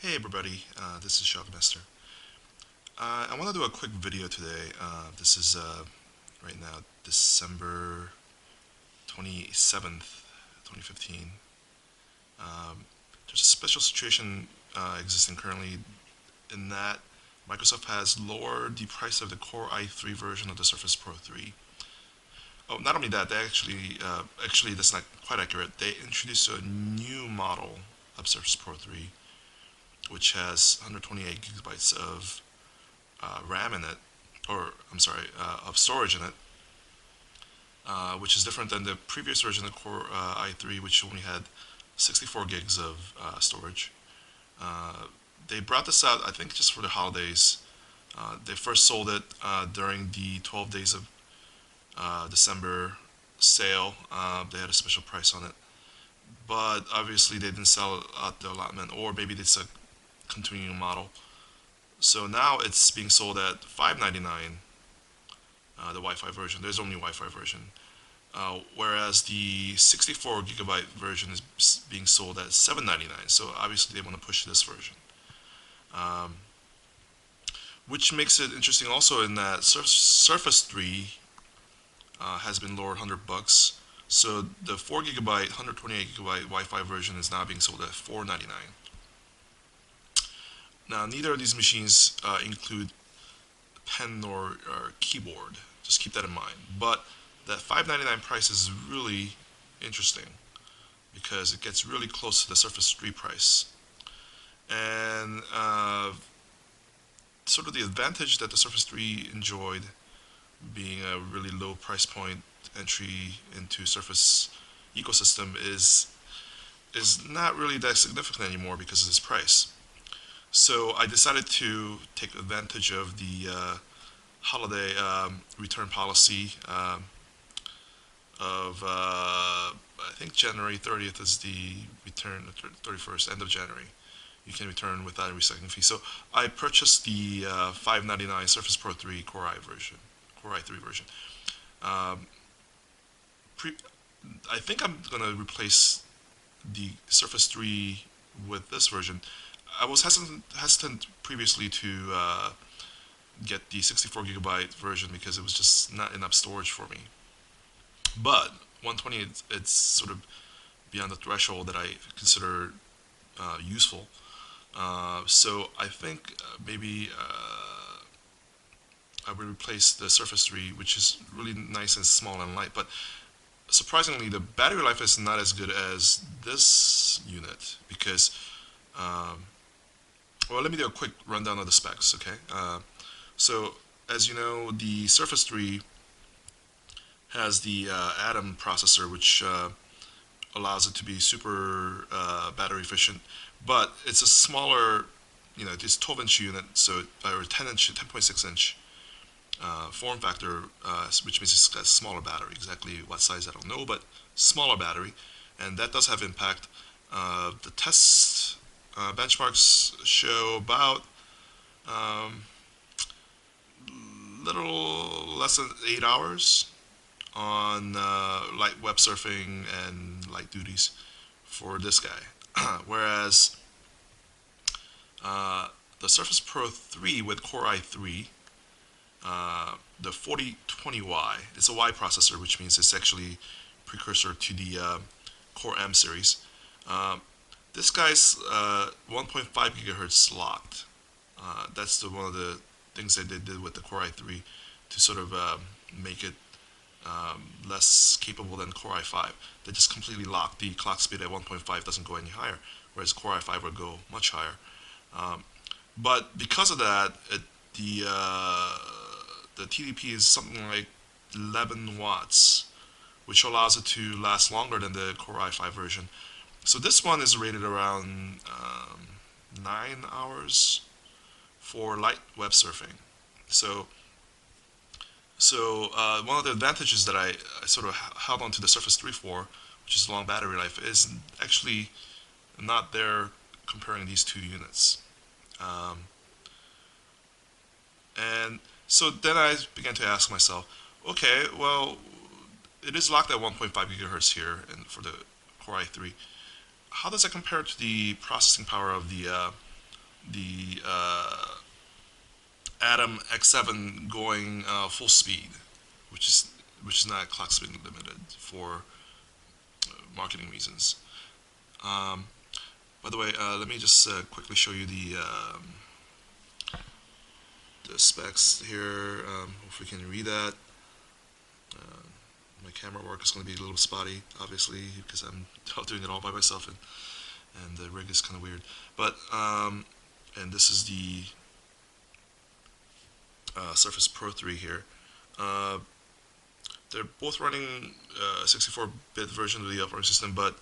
Hey everybody, this is Shockmaster. I want to do a quick video today. This is right now December 27th, 2015. There's a special situation existing currently in that Microsoft has lowered the price of the Core i3 version of the Surface Pro 3. Oh, not only that, they actually that's not quite accurate. They introduced a new model of Surface Pro 3, which has 128 gigabytes of RAM in it, or I'm sorry, of storage in it, which is different than the previous version of Core i3, which only had 64 gigs of storage. Uh, they brought this out, I think, just for the holidays. They first sold it during the 12 days of December sale. They had a special price on it, but obviously they didn't sell out the allotment, or maybe it's a continuing model. So now it's being sold at $599, the Wi-Fi version. There's only Wi-Fi version. Whereas the 64 gigabyte version is being sold at $799. So obviously they want to push this version, um, which makes it interesting also in that Surface 3 has been lowered $100. So the 4 gigabyte, 128 gigabyte Wi-Fi version is now being sold at $499. Now neither of these machines include pen or keyboard. Just keep that in mind. But that $599 price is really interesting because it gets really close to the Surface 3 price. And sort of the advantage that the Surface 3 enjoyed, being a really low price point entry into Surface ecosystem, is not really that significant anymore because of this price. So I decided to take advantage of the holiday return policy of I think January 30th is the return, 31st, end of January. You can return without a recycling fee. So I purchased the $599 Surface Pro 3 Core i3 version. Um, pre- I think I'm gonna replace the Surface 3 with this version. I was hesitant previously to get the 64 gigabyte version because it was just not enough storage for me. But 120, it's sort of beyond the threshold that I consider useful. So I think maybe I would replace the Surface 3, which is really nice and small and light. But surprisingly, the battery life is not as good as this unit because, um, well, let me do a quick rundown of the specs, okay? So, as you know, the Surface 3 has the Atom processor, which allows it to be super battery efficient, but it's a smaller, it's 12-inch unit, so or 10-inch, 10.6-inch form factor, which means it's got a smaller battery. Exactly what size I don't know, but smaller battery, and that does have impact. The test benchmarks show about um, little less than 8 hours on light web surfing and light duties for this guy. Whereas uh, the Surface Pro 3 with Core i3, the 4020Y, it's a Y processor, which means it's actually precursor to the Core M series. This guy's 1.5 gigahertz locked. That's one of the things that they did with the Core i3 to sort of make it less capable than Core i5. They just completely lock the clock speed at 1.5, doesn't go any higher, whereas Core i5 would go much higher. Um, but because of that, the TDP is something like 11 watts, which allows it to last longer than the Core i5 version. So this one is rated around 9 hours for light web surfing. So one of the advantages that I sort of held on to the Surface 3 for, which is long battery life, is actually not there comparing these two units. Um, and so then I began to ask myself, okay, well, it is locked at 1.5 gigahertz here, and for the Core i3, how does that compare to the processing power of the the Atom X7 going full speed, which is which is not clock speed limited for marketing reasons. Um, by the way, let me just quickly show you the specs here. If we can read that. Uh, my camera work is going to be a little spotty, obviously, because I'm doing it all by myself, and the rig is kind of weird. But and this is the Surface Pro 3 here. Uh, they're both running 64-bit version of the operating system, but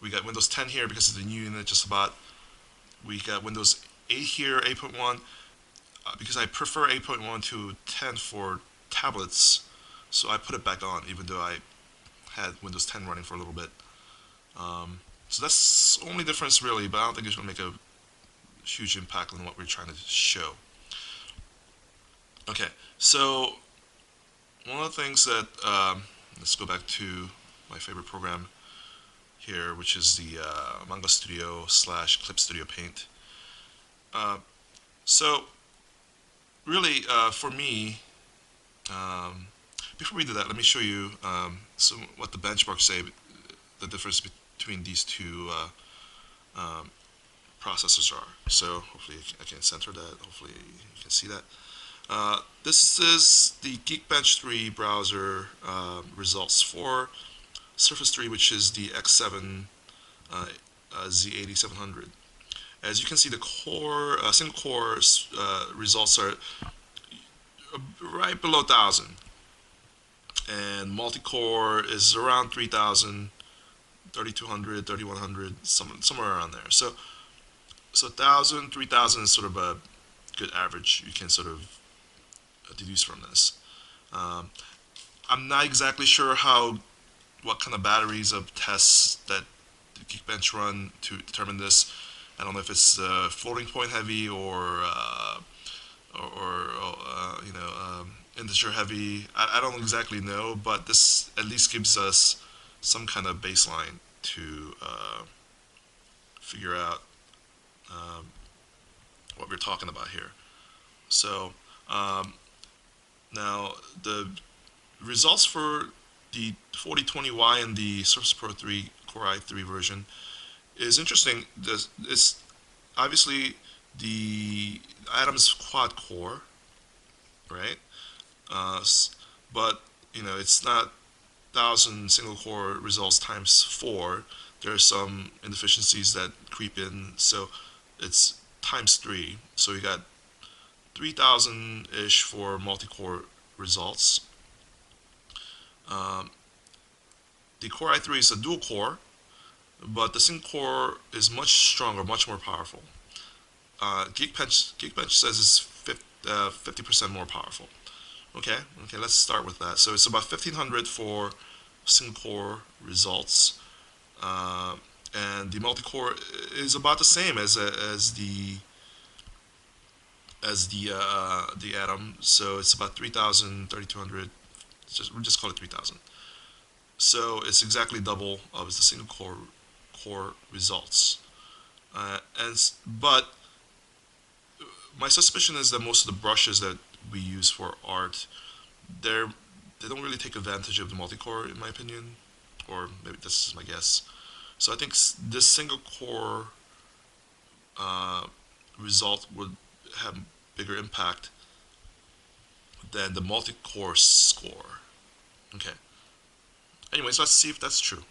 we got Windows 10 here because of the new unit just about. We got Windows 8 here, 8.1, because I prefer 8.1 to 10 for tablets, so I put it back on even though I had Windows 10 running for a little bit. So that's the only difference really, but I don't think it's going to make a huge impact on what we're trying to show. Okay, so one of the things that, let's go back to my favorite program here, which is the Manga Studio / Clip Studio Paint. So really, for me, um, before we do that, let me show you what the benchmarks say, the difference between these two um, processors are. So hopefully I can center that. Hopefully you can see that. This is the Geekbench 3 browser results for Surface 3, which is the X7 Z8700. As you can see, the core single core results are right below 1,000, and multi-core is around 3,000, 3,200, 3,100, somewhere around there. So 1,000, 3,000 is sort of a good average you can sort of deduce from this. Um, I'm not exactly sure what kind of batteries of tests that the Geekbench run to determine this. I don't know if it's floating point heavy or integer heavy. I don't exactly know, but this at least gives us some kind of baseline to figure out um, what we're talking about here. So um, now the results for the 4020Y and the Surface Pro 3 Core i3 version is interesting. It's obviously the Atom's quad core, right? Uh, but it's not 1,000 single core results times 4. There are some inefficiencies that creep in, so it's times 3. So you got 3,000 ish for multi-core results. Um, the Core i3 is a dual core, but the single core is much stronger, much more powerful. Geekbench says it's 50% more powerful. Okay, let's start with that. So it's about 1,500 for single core results, uh, and the multi-core is about the same as the Atom. So it's about 3,000, 3,200. We'll just call it 3,000. So it's exactly double of the single core results. But my suspicion is that most of the brushes that we use for art, they don't really take advantage of the multi-core, in my opinion, or maybe this is my guess. So I think this single core uh, result would have bigger impact than the multi-core score. Okay. Anyways, let's see if that's true.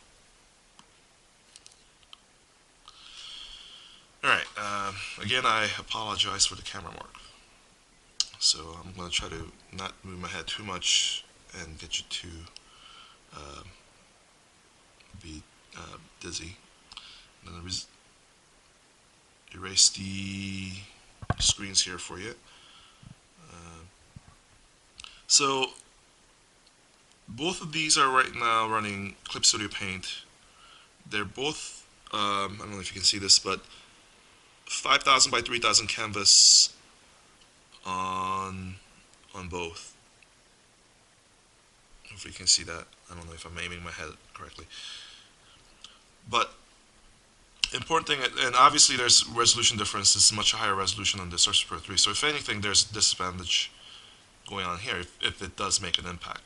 All right. Again, I apologize for the camera work. So I'm going to try to not move my head too much and get you to uh, be dizzy. I'm going to erase the screens here for you. Uh, so both of these are right now running Clip Studio Paint. They're both, I don't know if you can see this, but 5,000 by 3,000 canvas on both. Hopefully you can see that. I don't know if I'm aiming my head correctly. But Important thing, and obviously there's resolution difference. It's much higher resolution on the Surface Pro 3. So if anything, there's a disadvantage going on here if it does make an impact.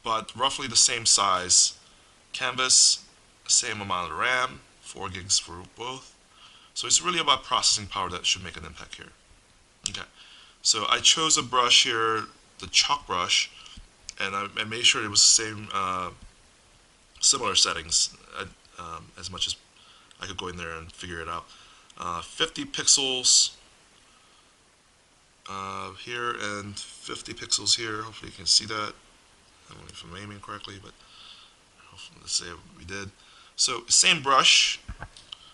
But roughly the same size canvas, same amount of RAM, 4 gigs for both. So it's really about processing power that should make an impact here. Okay, so I chose a brush here, the chalk brush, and I made sure it was the same, similar settings, as much as I could go in there and figure it out. 50 pixels here and 50 pixels here. Hopefully you can see that. I don't know if I'm aiming correctly, but hopefully, let's say we did. So same brush,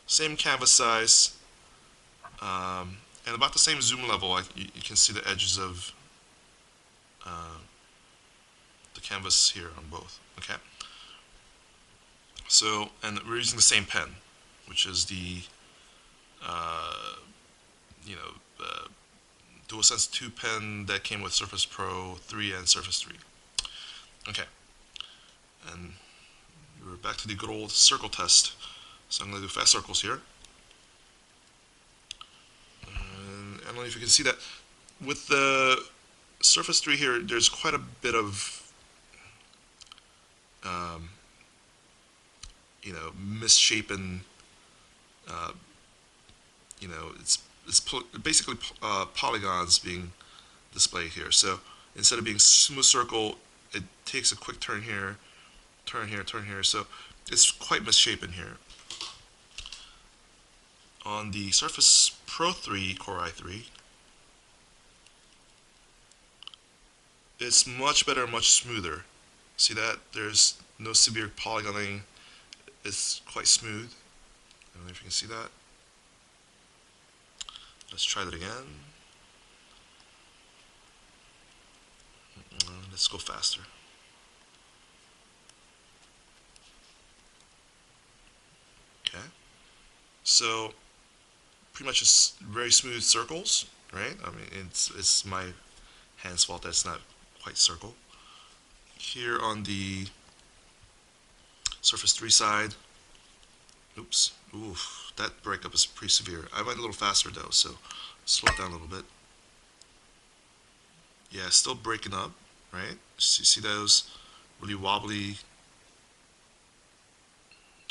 same canvas size, and about the same zoom level. You can see the edges of the canvas here on both. Okay. So, and we're using the same pen, which is the uh, you know DualSense 2 pen that came with Surface Pro 3 and Surface 3. Okay, and we're back to the good old circle test. So I'm going to do fast circles here. And I don't know if you can see that. With the Surface 3 here, there's quite a bit of um, misshapen. Uh, it's basically polygons being displayed here. So instead of being smooth circle, it takes a quick turn here, turn here, turn here. So it's quite misshapen here. On the Surface Pro 3 Core i3, it's much better, much smoother. See that? There's no severe polygoning. It's quite smooth. I don't know if you can see that. Let's try that again. Let's go faster. Okay. So pretty much it's very smooth circles, right? I mean, it's my hand's fault that's not quite circle. Here on the Surface 3 side, oops, oof, that breakup is pretty severe. I went a little faster though, so slow it down a little bit. Yeah, still breaking up, right? So you see those really wobbly.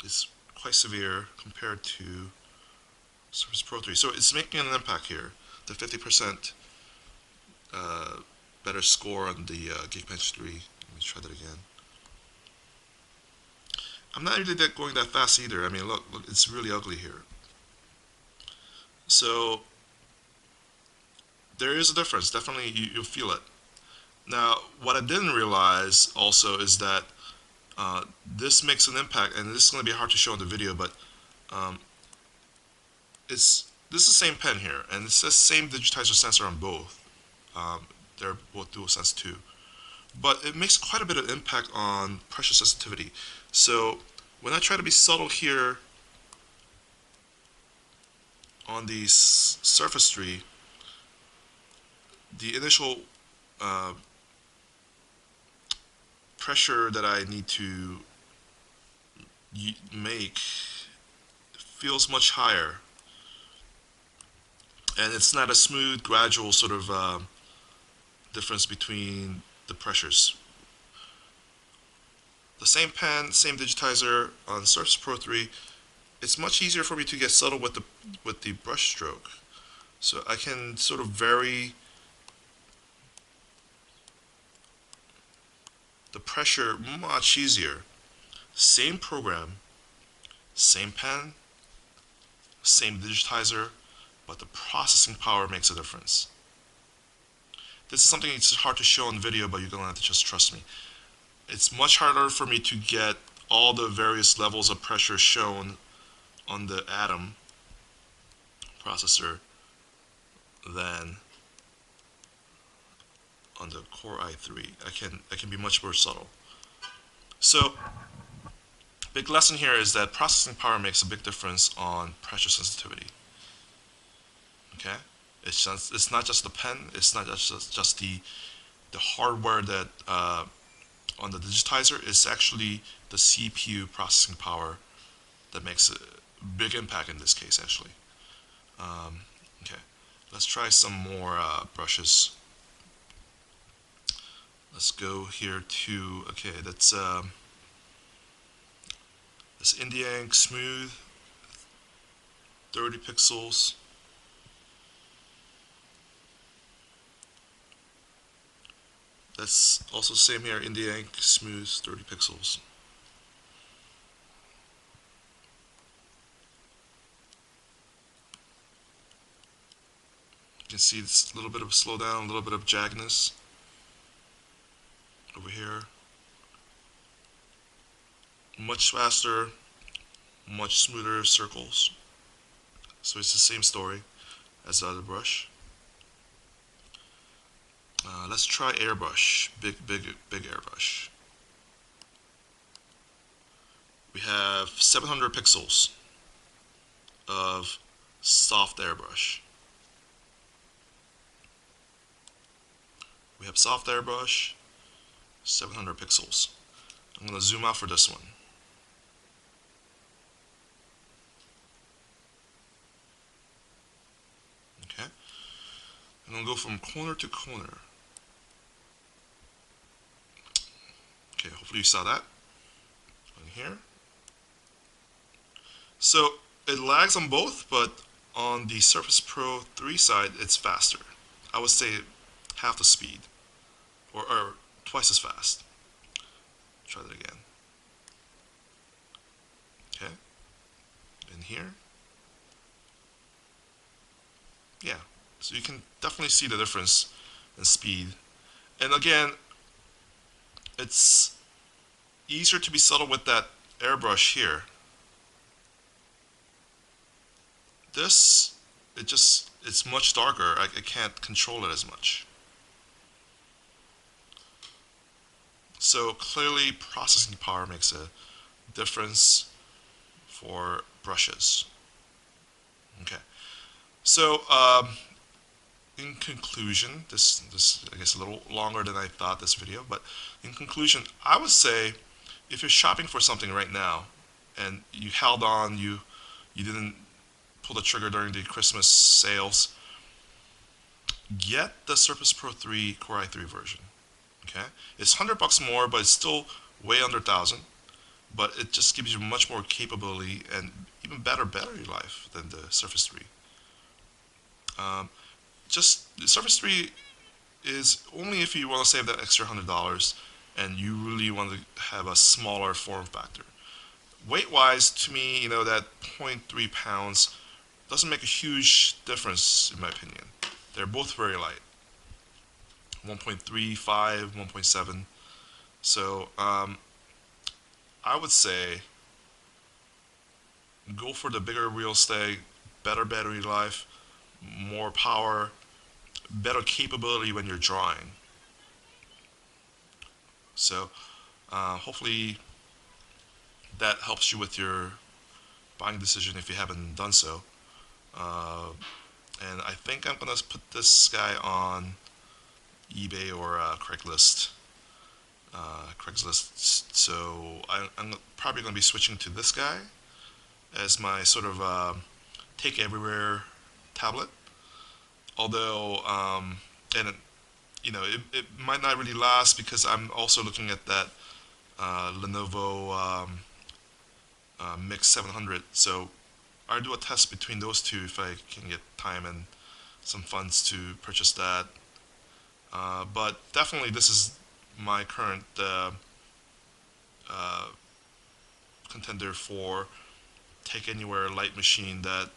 It's quite severe compared to Surface Pro 3. So it's making an impact here. The 50% better score on the Geekbench 3. Let me try that again. I'm not really going that fast either. I mean, look, it's really ugly here. So there is a difference. Definitely, you'll feel it. Now, what I didn't realize also is that this makes an impact, and this is going to be hard to show in the video, but um, this is the same pen here, and it's the same digitizer sensor on both. They're both DualSense 2, but it makes quite a bit of impact on pressure sensitivity. So when I try to be subtle here on the Surface 3, the initial uh, pressure that I need to make feels much higher, and it's not a smooth, gradual sort of difference between the pressures. The same pen, same digitizer on Surface Pro 3. It's much easier for me to get subtle with the brush stroke, so I can sort of vary the pressure much easier. Same program, same pen, same digitizer, but the processing power makes a difference. This is something that's hard to show on video, but you're going to have to just trust me. It's much harder for me to get all the various levels of pressure shown on the Atom processor than on the Core i3. I can be much more subtle. So, big lesson here is that processing power makes a big difference on pressure sensitivity. Okay, it's not just the pen. It's not just the hardware that on the digitizer. It's actually the CPU processing power that makes big impact in this case, actually. Okay, let's try some more brushes. Let's go here to, okay, that's India ink smooth, 30 pixels. That's also the same here, India ink smooth, 30 pixels. You can see it's a little bit of slowdown, a little bit of jaggedness over here. Much faster, much smoother circles. So it's the same story as the other brush. Let's try airbrush, big airbrush. We have 700 pixels of soft airbrush. We have soft airbrush, 700 pixels. I'm going to zoom out for this one. Okay. I'm going to go from corner to corner. Okay, hopefully you saw that. In here. So it lags on both, but on the Surface Pro 3 side, it's faster. I would say half the speed, or twice as fast. Try that again. Okay. In here. Yeah. So you can definitely see the difference in speed. And again, it's easier to be subtle with that airbrush here. This, it's much darker. I can't control it as much. So clearly processing power makes a difference for brushes. Okay. So in conclusion, this I guess a little longer than I thought this video, but in conclusion, I would say if you're shopping for something right now and you held on, you didn't pull the trigger during the Christmas sales, get the Surface Pro 3 Core i3 version. Okay, it's $100 more, but it's still way under 1,000. But it just gives you much more capability and even better battery life than the Surface 3. Just the Surface 3 is only if you want to save that extra $100 and you really want to have a smaller form factor. Weight-wise, to me, that 0.3 pounds doesn't make a huge difference in my opinion. They're both very light. 1.35, 1.7. So I would say go for the bigger wheel stay, better battery life, more power, better capability when you're drawing. So hopefully that helps you with your buying decision if you haven't done so. And I think I'm gonna put this guy on eBay or Craigslist. So I'm probably gonna be switching to this guy as my sort of take everywhere tablet. Although, and it might not really last because I'm also looking at that Lenovo Mix 700. So I'll do a test between those two if I can get time and some funds to purchase that. But definitely, this is my current contender for take anywhere light machine that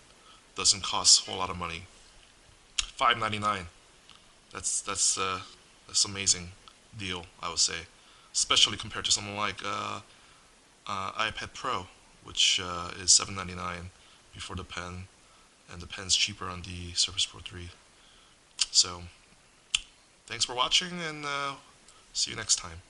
doesn't cost a whole lot of money. $599. That's amazing deal, I would say, especially compared to something like iPad Pro, which is $799 before the pen, and the pen's cheaper on the Surface Pro 3. So, thanks for watching, and see you next time.